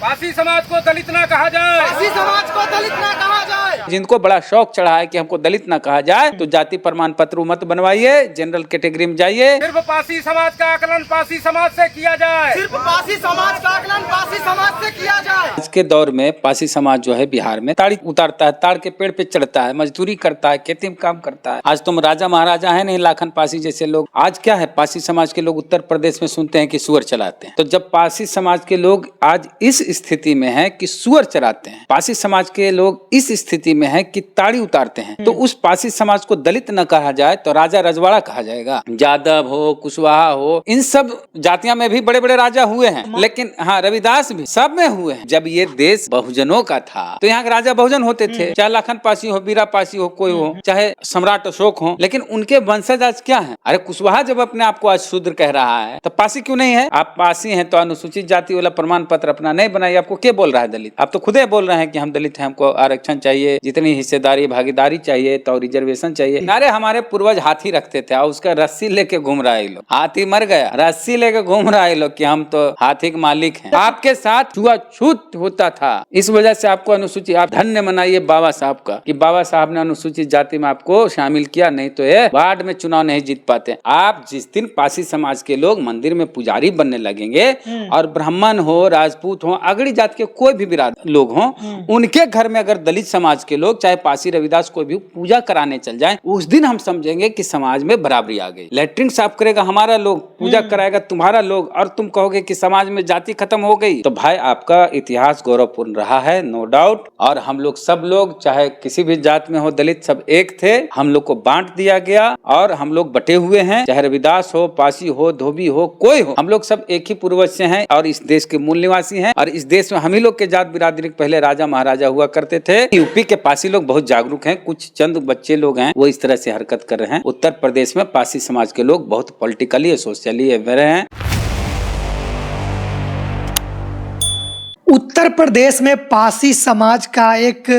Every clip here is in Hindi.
पासी समाज को दलित ना कहा जाए, पासी समाज को दलित ना कहा जाए। जिनको बड़ा शौक चढ़ा है कि हमको दलित ना कहा जाए तो जाति प्रमाण पत्र मत बनवाइए, जनरल कैटेगरी में जाइए। सिर्फ पासी समाज का आकलन पासी समाज से किया जाए, सिर्फ पासी समाज का आकलन पासी समाज से किया जाए। आज के दौर में पासी समाज जो है बिहार में ताड़ी उतारता है, ताड़ के पेड़ पे चढ़ता है, मजदूरी करता है, खेती में काम करता है। आज तुम राजा महाराजा है नहीं, लाखन पासी जैसे लोग। आज क्या है, पासी समाज के लोग उत्तर प्रदेश में सुनते हैं कि सुअर चलाते हैं। तो जब पासी समाज के लोग आज इस स्थिति में है कि सुअर चराते हैं, पासी समाज के लोग इस स्थिति में है कि ताड़ी उतारते हैं, तो उस पासी समाज को दलित न कहा जाए तो राजा रजवाड़ा कहा जाएगा। यादव हो, कुशवाहा हो, इन सब जातियां में भी बड़े बड़े राजा हुए हैं, लेकिन हाँ रविदास भी सब में हुए हैं। जब ये देश बहुजनों का था तो यहाँ के राजा बहुजन होते थे, चाहे लाखन पासी हो, बीरा पासी हो, कोई हो, चाहे सम्राट अशोक हो, लेकिन उनके वंशज आज क्या है? अरे कुशवाहा जब अपने आप को आज शूद्र कह रहा है तो पासी क्यों नहीं है? आप पासी हैं तो अनुसूचित जाति वाला प्रमाण पत्र अपना नहीं बनाइए। आपको क्या बोल रहा है दलित? आप तो खुद ही बोल रहे हैं कि हम दलित हैं, हमको आरक्षण चाहिए, जितनी हिस्सेदारी भागीदारी चाहिए तो रिजर्वेशन चाहिए। अरे हमारे पूर्वज हाथी रखते थे और उसका रस्सी लेके घूम रहा है लोग, हाथी मर गया, रस्सी लेके घूम रहा है लोग कि हम तो हाथी के मालिक हैं। आपके साथ छुआछूत होता था, इस वजह से आपको अनुसूचित, आप धन्य मनाइए बाबा साहब का कि बाबा साहब ने अनुसूचित जाति में आपको शामिल किया, नहीं तो ये वार्ड में चुनाव नहीं जीत पाते। आप जिस दिन पासी समाज के लोग मंदिर में पुजारी बनने लगेंगे और ब्राह्मण हो, राजपूत हो, अगड़ी जात के कोई भी बिरादर लोग हो, उनके घर में अगर दलित समाज के लोग चाहे पासी रविदास कोई भी पूजा कराने चल जाए, उस दिन हम समझेंगे कि समाज में बराबरी आ गई। लैट्रिन साफ करेगा हमारा लोग, पूजा कराएगा तुम्हारा लोग, और तुम कहोगे कि समाज में जाति खत्म हो गई। तो भाई आपका इतिहास गौरवपूर्ण रहा है, नो डाउट। और हम लोग सब लोग चाहे किसी भी जात में हो, दलित सब एक थे, हम लोग को बांट दिया गया और हम लोग बटे हुए हैं। चाहे रविदास हो, पासी हो, धोबी हो, कोई हो, हम लोग सब एक ही पूर्वज से हैं और इस देश के मूल निवासी हैं। और इस देश में हम ही लोग के जात बिरादरी पहले राजा महाराजा हुआ करते थे। यूपी के पासी लोग बहुत जागरूक हैं, कुछ चंद बच्चे लोग हैं वो इस तरह से हरकत कर रहे हैं। उत्तर प्रदेश में पासी समाज के लोग बहुत पॉलिटिकली सोशली अवेयर हैं। उत्तर प्रदेश में पासी समाज का एक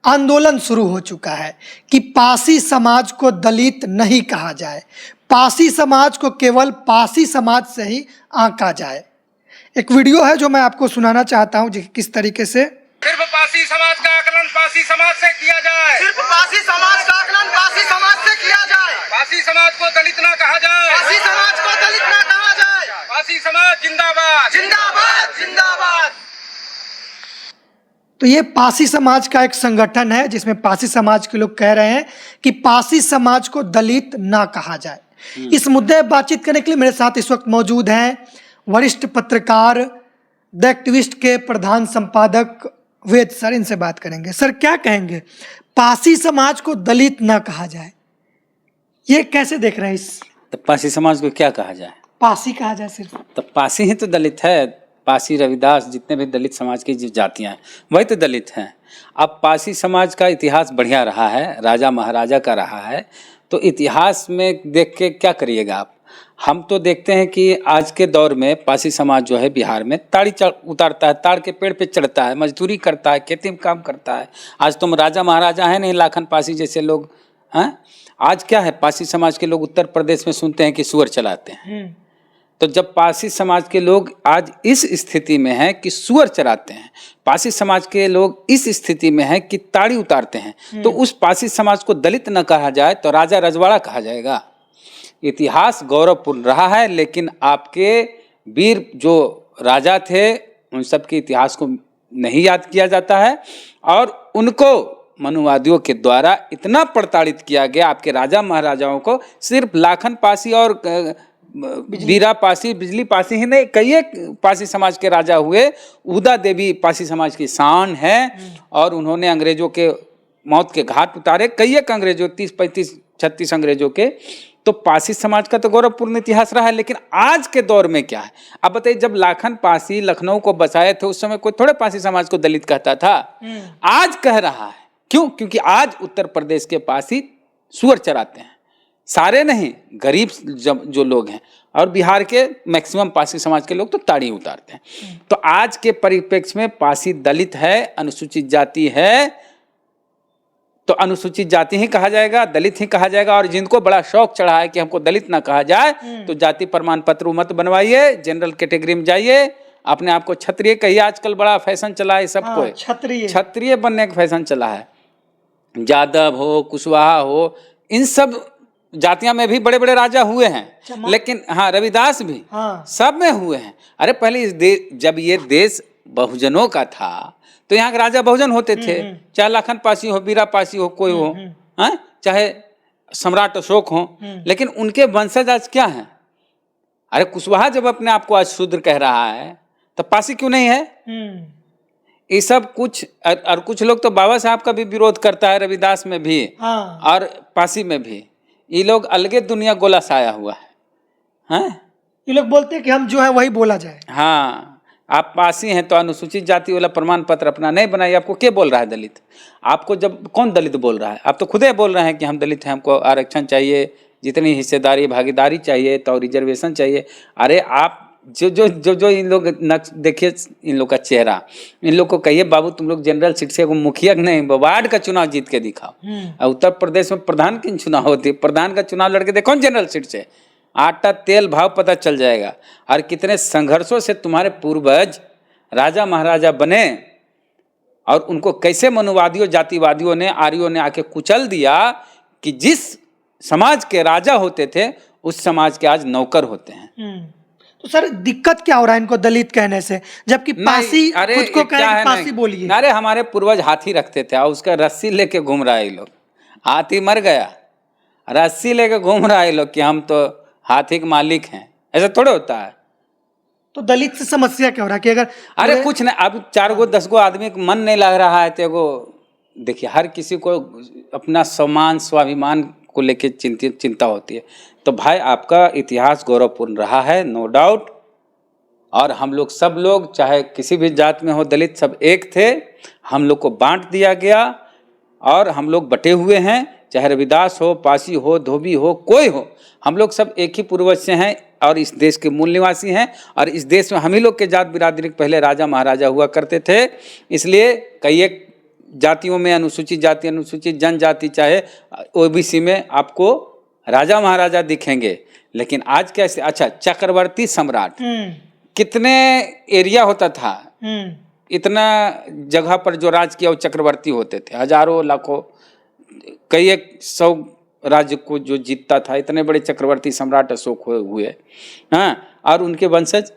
आंदोलन शुरू हो चुका है कि पासी समाज को दलित नहीं कहा जाए, पासी समाज को केवल पासी समाज से ही आंका जाए। एक वीडियो है जो मैं आपको सुनाना चाहता हूं किस तरीके से। सिर्फ पासी समाज का आकलन पासी समाज से किया जाए, सिर्फ पासी समाज का आकलन पासी समाज से किया जाए। पासी समाज को दलित ना कहा जाए, पासी समाज को दलित ना कहा जाए। पासी समाज जिंदाबाद, जिंदाबाद जिंदाबाद। तो ये पासी समाज का एक संगठन है जिसमें पासी समाज के लोग कह रहे हैं कि पासी समाज को दलित ना कहा जाए। इस मुद्दे पर बातचीत करने के लिए मेरे साथ इस वक्त मौजूद हैं वरिष्ठ पत्रकार, द एक्टिविस्ट के प्रधान संपादक वेद सर। इनसे बात करेंगे। सर क्या कहेंगे, पासी समाज को दलित ना कहा जाए, ये कैसे देख रहे हैं? इस तो पासी समाज को क्या कहा जाए? पासी कहा जाए सिर्फ, तो पासी ही तो दलित है। पासी रविदास जितने भी दलित समाज की जो जातियां हैं वही तो दलित हैं। अब पासी समाज का इतिहास बढ़िया रहा है, राजा महाराजा का रहा है, तो इतिहास में देख के क्या करिएगा आप? हम तो देखते हैं कि आज के दौर में पासी समाज जो है बिहार में ताड़ी उतारता है, ताड़ के पेड़ पे चढ़ता है, मजदूरी करता है, खेती में काम करता है। आज तुम राजा महाराजा है नहीं, लाखन पासी जैसे लोग हैं। आज क्या है, पासी समाज के लोग उत्तर प्रदेश में सुनते हैं कि सुअर चलाते हैं। तो जब पासी समाज के लोग आज इस स्थिति में हैं कि सुअर चराते हैं, पासी समाज के लोग इस स्थिति में हैं कि ताड़ी उतारते हैं, तो उस पासी समाज को दलित न कहा जाए तो राजा रजवाड़ा कहा जाएगा। इतिहास गौरवपूर्ण रहा है, लेकिन आपके वीर जो राजा थे उन सब के इतिहास को नहीं याद किया जाता है और उनको मनुवादियों के द्वारा इतना प्रताड़ित किया गया। आपके राजा महाराजाओं को सिर्फ लाखन पासी और बीरा पासी, बिजली पासी ही नहीं, कई एक पासी समाज के राजा हुए। उदा देवी पासी समाज की शान है और उन्होंने अंग्रेजों के मौत के घाट उतारे, कई एक अंग्रेजों, 30, 35, 36 अंग्रेजों के। तो पासी समाज का तो गौरवपूर्ण इतिहास रहा है, लेकिन आज के दौर में क्या है? अब बताइए, जब लाखन पासी लखनऊ को बसाए थे उस समय कोई थोड़े पासी समाज को दलित कहता था। आज कह रहा है। क्यों? क्योंकि आज उत्तर प्रदेश के पासी सुअर चराते हैं, सारे नहीं, गरीब जो लोग हैं, और बिहार के मैक्सिमम पासी समाज के लोग तो ताड़ी उतारते हैं। तो आज के परिप्रेक्ष्य में पासी दलित है, अनुसूचित जाति है, तो अनुसूचित जाति ही कहा जाएगा, दलित ही कहा जाएगा। और जिनको बड़ा शौक चढ़ा है कि हमको दलित ना कहा जाए तो जाति प्रमाण पत्र मत बनवाइए, जनरल कैटेगरी में जाइए अपने आप को क्षत्रिय कहिए, आजकल बड़ा फैशन चला है सबको, हाँ, क्षत्रिय क्षत्रिय बनने का फैशन चला है। यादव हो, कुशवाहा हो, इन सब जातियां में भी बड़े बड़े राजा हुए हैं, लेकिन हाँ रविदास भी सब में हुए हैं। अरे पहले जब ये देश बहुजनों का था तो यहाँ के राजा बहुजन होते थे, चाहे लाखन पासी हो, बीरा पासी हो, कोई हो, चाहे सम्राट अशोक हो, लेकिन उनके वंशज आज क्या है? अरे कुशवाहा जब अपने आप को आज शूद्र कह रहा है तो पासी क्यों नहीं है? ये सब कुछ, और कुछ लोग तो बाबा साहब का भी विरोध करता है, रविदास में भी और पासी में भी। ये लोग अलगे दुनिया गोला साया हुआ है। ये लोग बोलते हैं कि हम जो है वही बोला जाए। हाँ, आप पासी हैं तो अनुसूचित जाति वाला प्रमाण पत्र अपना नहीं बनाइए। आपको क्या बोल रहा है दलित? आपको जब कौन दलित बोल रहा है? आप तो खुद ही बोल रहे हैं कि हम दलित हैं, हमको आरक्षण चाहिए, जितनी हिस्सेदारी भागीदारी चाहिए तो रिजर्वेशन चाहिए। अरे आप जो इन लोग देखिए, इन लोग का चेहरा, इन लोग को कहिए बाबू तुम लोग जनरल सीट से मुखिया नहीं वार्ड का चुनाव जीत के दिखाओ। उत्तर प्रदेश में प्रधान की चुनाव होती है, प्रधान का चुनाव लड़के देखो जनरल सीट से, आटा तेल भाव पता चल जाएगा। और कितने संघर्षों से तुम्हारे पूर्वज राजा महाराजा बने और उनको कैसे मनुवादियों, जातिवादियों ने, आर्यों ने आके कुचल दिया कि जिस समाज के राजा होते थे उस समाज के आज नौकर होते हैं। तो सर दिक्कत क्या हो रहा है इनको दलित कहने से, जबकि पासी खुद को कह रहे पासी बोलिए। अरे हमारे पूर्वज हाथी रखते थे और उसका रस्सी लेके घूम रहा है ये लोग। हाथी मर गया, रस्सी लेके घूम रहा है ये लोग कि हम तो हाथी के मालिक हैं। ऐसा थोड़े होता है। तो दलित से समस्या क्या हो रहा है कि अगर अरे कुछ नहीं, अब 4 गो 10 गो आदमी का मन नहीं लग रहा है तो देखिए हर किसी को अपना सम्मान स्वाभिमान को लेके चिंता होती है। तो भाई आपका इतिहास गौरवपूर्ण रहा है, नो डाउट। और हम लोग सब लोग चाहे किसी भी जात में हो, दलित सब एक थे। हम लोग को बांट दिया गया और हम लोग बटे हुए हैं, चाहे रविदास हो, पासी हो, धोबी हो, कोई हो, हम लोग सब एक ही पूर्वज से हैं और इस देश के मूल निवासी हैं। और इस देश में हम ही लोग के जात बिरादरी पहले राजा महाराजा हुआ करते थे। इसलिए कई एक जातियों में अनुसूचित जाति, अनुसूचित जनजाति, चाहे ओबीसी में आपको राजा महाराजा दिखेंगे। लेकिन आज कैसे? अच्छा, चक्रवर्ती सम्राट कितने एरिया होता था, इतना जगह पर जो राज किया वो चक्रवर्ती होते थे, हजारों लाखों कई एक 100 राज्य को जो जीतता था, इतने बड़े चक्रवर्ती सम्राट अशोक हुए। हाँ, और उनके वंशज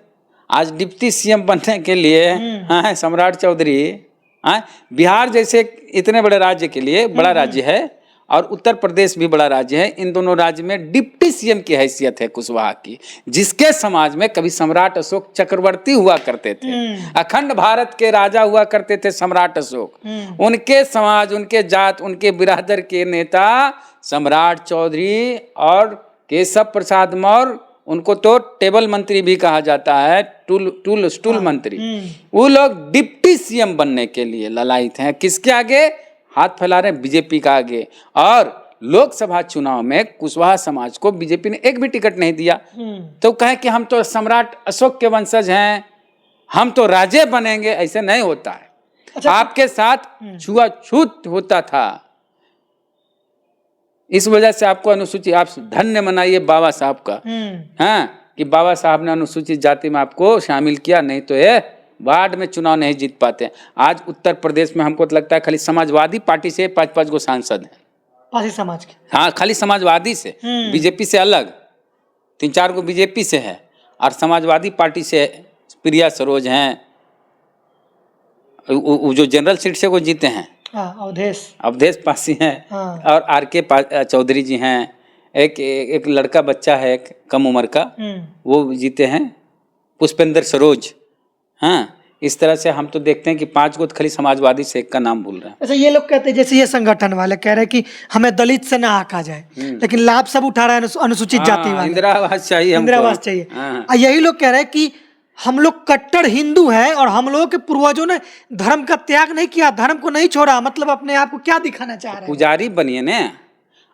आज डिप्टी सीएम बनने के लिए हाँ सम्राट चौधरी, हाँ बिहार जैसे इतने बड़े राज्य के लिए, बड़ा राज्य है और उत्तर प्रदेश भी बड़ा राज्य है, इन दोनों राज्य में डिप्टी सीएम की हैसियत है कुशवाहा की, जिसके समाज में कभी सम्राट अशोक चक्रवर्ती हुआ करते थे, अखंड भारत के राजा हुआ करते थे सम्राट अशोक। उनके समाज, उनके जात, उनके बिरादर के नेता सम्राट चौधरी और केशव प्रसाद मौर्य, उनको तो टेबल मंत्री भी कहा जाता है, स्टूल मंत्री। वो लोग डिप्टी सीएम बनने के लिए ललायित हैं। किसके आगे हाथ फैला रहे हैं? बीजेपी का आगे। और लोकसभा चुनाव में कुशवाहा समाज को बीजेपी ने एक भी टिकट नहीं दिया। तो कहे कि हम तो सम्राट अशोक के वंशज हैं, हम तो राजे बनेंगे। ऐसे नहीं होता है। अच्छा, आपके साथ छुआछूत होता था। इस वजह से आपको अनुसूचित, आप धन्य मनाइए बाबा साहब का, हाँ, कि बाबा साहब ने अनुसूचित जाति में आपको शामिल किया, नहीं तो ये वार्ड में चुनाव नहीं जीत पाते। आज उत्तर प्रदेश में हमको तो लगता है खाली समाजवादी पार्टी से 5-5 गो सांसद हैं, पासी समाज के। हाँ, खाली समाजवादी से, बीजेपी से अलग 3-4 गो बीजेपी से है और समाजवादी पार्टी से प्रिया सरोज हैं, जो जनरल सीट से वो जीते हैं, अवधेश पासी हैं, और आर.के. चौधरी जी हैं। एक लड़का बच्चा है एक कम उम्र का, वो जीते हैं, पुष्पेंद्र सरोज। हाँ, इस तरह से हम तो देखते हैं कि 5 गो खाली समाजवादी से एक का नाम भूल रहे हैं। अच्छा, ये लोग कहते हैं, जैसे ये संगठन वाले कह रहे हैं कि हमें दलित से ना आका जाए, लेकिन लाभ सब उठा रहा है अनुसूचित जाति वाले। इंदिरा आवास चाहिए, इंदिरा आवास चाहिए। यही लोग कह रहे हैं कि हम लोग कट्टर हिंदू हैं और हम लोगों के पूर्वजों ने धर्म का त्याग नहीं किया, धर्म को नहीं छोड़ा। मतलब अपने आप को क्या दिखाना चाह रहे हैं? पुजारी बनिए ना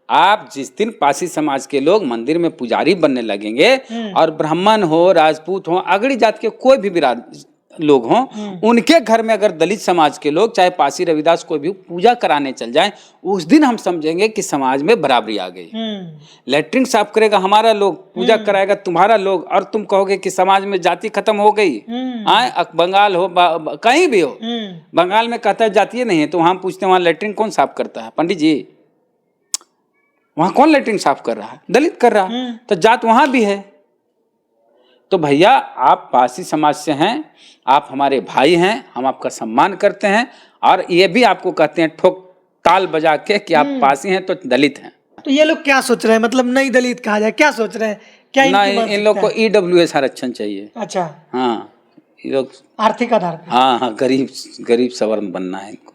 आप। जिस दिन पासी समाज के लोग मंदिर में पुजारी बनने लगेंगे और ब्राह्मण हो, राजपूत हो, अगड़ी जात के कोई भी लोग हों, उनके घर में अगर दलित समाज के लोग, चाहे पासी रविदास कोई भी, पूजा कराने चल जाएं, उस दिन हम समझेंगे कि समाज में बराबरी आ गई। लैट्रिन साफ करेगा हमारा लोग, पूजा कराएगा तुम्हारा लोग, और तुम कहोगे कि समाज में जाति खत्म हो गई। बंगाल हो, कहीं भी हो, बंगाल में कहता है जातीय नहीं है, तो वहां पूछते हैं वहां लैट्रिन कौन साफ करता है? पंडित जी, वहां कौन लैट्रिन साफ कर रहा है? दलित कर रहा है। तो जात वहां भी है। तो भैया, आप पासी समाज से हैं, आप हमारे भाई हैं, हम आपका सम्मान करते हैं, और ये भी आपको कहते हैं ठोक ताल बजा के कि आप पासी हैं तो दलित हैं। तो ये लोग क्या सोच रहे हैं, मतलब नई दलित कहा जाए, क्या सोच रहे हैं? क्या इन लोग को EWS आरक्षण चाहिए। अच्छा, हाँ, ये लोग आर्थिक आधार पर। हाँ, गरीब सवर्ण बनना है इनको।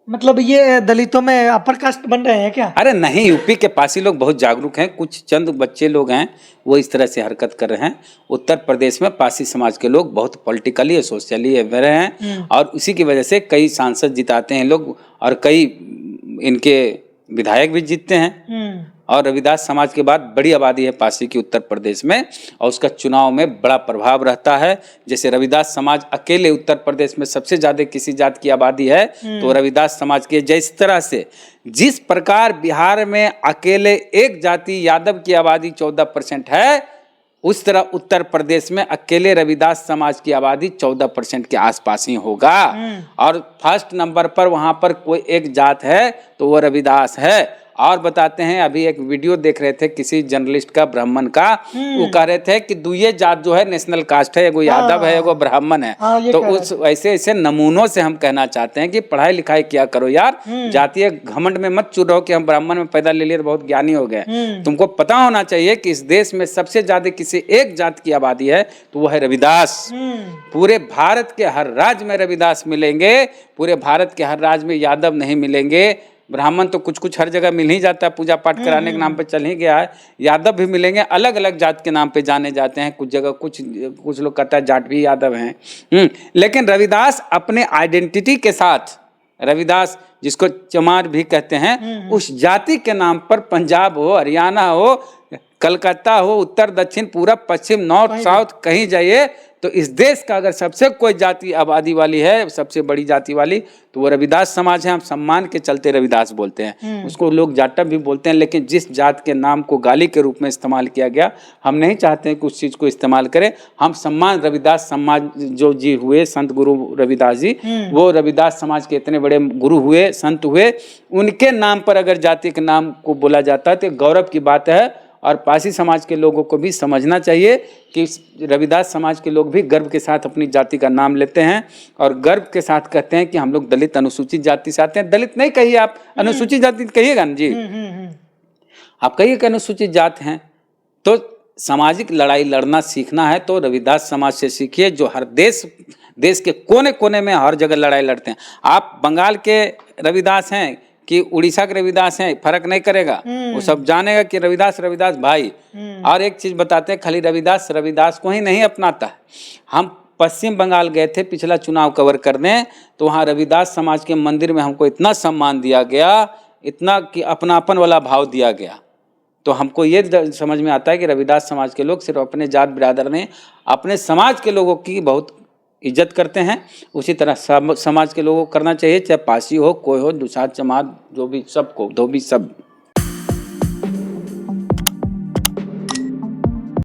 मतलब ये दलितों में अपर कास्ट बन रहे हैं क्या? अरे नहीं, यूपी के पासी लोग बहुत जागरूक हैं, कुछ चंद बच्चे लोग हैं वो इस तरह से हरकत कर रहे हैं। उत्तर प्रदेश में पासी समाज के लोग बहुत पॉलिटिकली और सोशली अवेयर हैं, और उसी की वजह से कई सांसद जिताते हैं लोग, और कई इनके विधायक भी जीतते हैं। और रविदास समाज के बाद बड़ी आबादी है पासी की उत्तर प्रदेश में, और उसका चुनाव में बड़ा प्रभाव रहता है। जैसे रविदास समाज अकेले उत्तर प्रदेश में सबसे ज्यादा किसी जात की आबादी है, तो रविदास समाज के, जिस तरह से जिस प्रकार बिहार में अकेले एक जाति यादव की आबादी 14% है, उस तरह उत्तर प्रदेश में अकेले रविदास समाज की आबादी 14% के आसपास ही होगा। और फर्स्ट नंबर पर वहां पर कोई एक जात है तो वो रविदास है। और बताते हैं, अभी एक वीडियो देख रहे थे किसी जर्नलिस्ट का, ब्राह्मण का, वो कह रहे थे कि दुए जात जो है नेशनल कास्ट है, एगो यादव है, एगो ब्राह्मण है। तो उस ऐसे नमूनों से हम कहना चाहते हैं कि पढ़ाई लिखाई किया करो यार, जातीय घमंड में मत चूर रहो कि हम ब्राह्मण में पैदा ले लिए बहुत ज्ञानी हो गए। तुमको पता होना चाहिए कि इस देश में सबसे ज्यादा किसी एक जात की आबादी है तो वो है रविदास। पूरे भारत के हर राज्य में रविदास मिलेंगे, पूरे भारत के हर राज्य में यादव नहीं मिलेंगे। ब्राह्मण तो कुछ कुछ हर जगह मिल ही जाता है, पूजा पाठ कराने के नाम पे चल ही गया है। यादव भी मिलेंगे, अलग अलग जात के नाम पे जाने जाते हैं। कुछ जगह कुछ लोग कहता है जाट भी यादव हैं। लेकिन रविदास अपने आइडेंटिटी के साथ, रविदास जिसको चमार भी कहते हैं, उस जाति के नाम पर पंजाब हो, हरियाणा हो, कलकत्ता हो, उत्तर दक्षिण पूरब पश्चिम नॉर्थ साउथ कहीं जाइए, तो इस देश का अगर सबसे कोई जाति आबादी वाली है, सबसे बड़ी जाति वाली, तो वो रविदास समाज है। हम सम्मान के चलते रविदास बोलते हैं, उसको लोग जाटव भी बोलते हैं। लेकिन जिस जात के नाम को गाली के रूप में इस्तेमाल किया गया, हम नहीं चाहते हैं कि उस चीज़ को इस्तेमाल करें। हम सम्मान, रविदास समाज जो जी हुए, संत गुरु रविदास जी, वो रविदास समाज के इतने बड़े गुरु हुए, संत हुए, उनके नाम पर अगर जाति के नाम को बोला जाता है तो गौरव की बात है। और पासी समाज के लोगों को भी समझना चाहिए कि रविदास समाज के लोग भी गर्व के साथ अपनी जाति का नाम लेते हैं, और गर्व के साथ कहते हैं कि हम लोग दलित अनुसूचित जाति से आते हैं। दलित नहीं कहिए आप, अनुसूचित जाति कहिएगा ना जी। आप कहिए कि अनुसूचित जात हैं। तो सामाजिक लड़ाई लड़ना सीखना है तो रविदास समाज से सीखिए, जो हर देश के कोने कोने में हर जगह लड़ाई लड़ते हैं। आप बंगाल के रविदास हैं कि उड़ीसा के रविदास हैं, फर्क नहीं करेगा, वो सब जानेगा कि रविदास भाई। और एक चीज बताते हैं, खाली रविदास को ही नहीं अपनाता है। हम पश्चिम बंगाल गए थे पिछला चुनाव कवर करने, तो वहाँ रविदास समाज के मंदिर में हमको इतना सम्मान दिया गया, इतना कि अपनापन वाला भाव दिया गया। तो हमको ये समझ में आता है कि रविदास समाज के लोग सिर्फ अपने जात बिरादर नहीं, अपने समाज के लोगों की बहुत इज्जत करते हैं। उसी तरह समाज के लोगों को करना चाहिए, चाहे पासी हो, कोई हो, दुसाध, चमार, जो भी, सबको, धोबी, सब।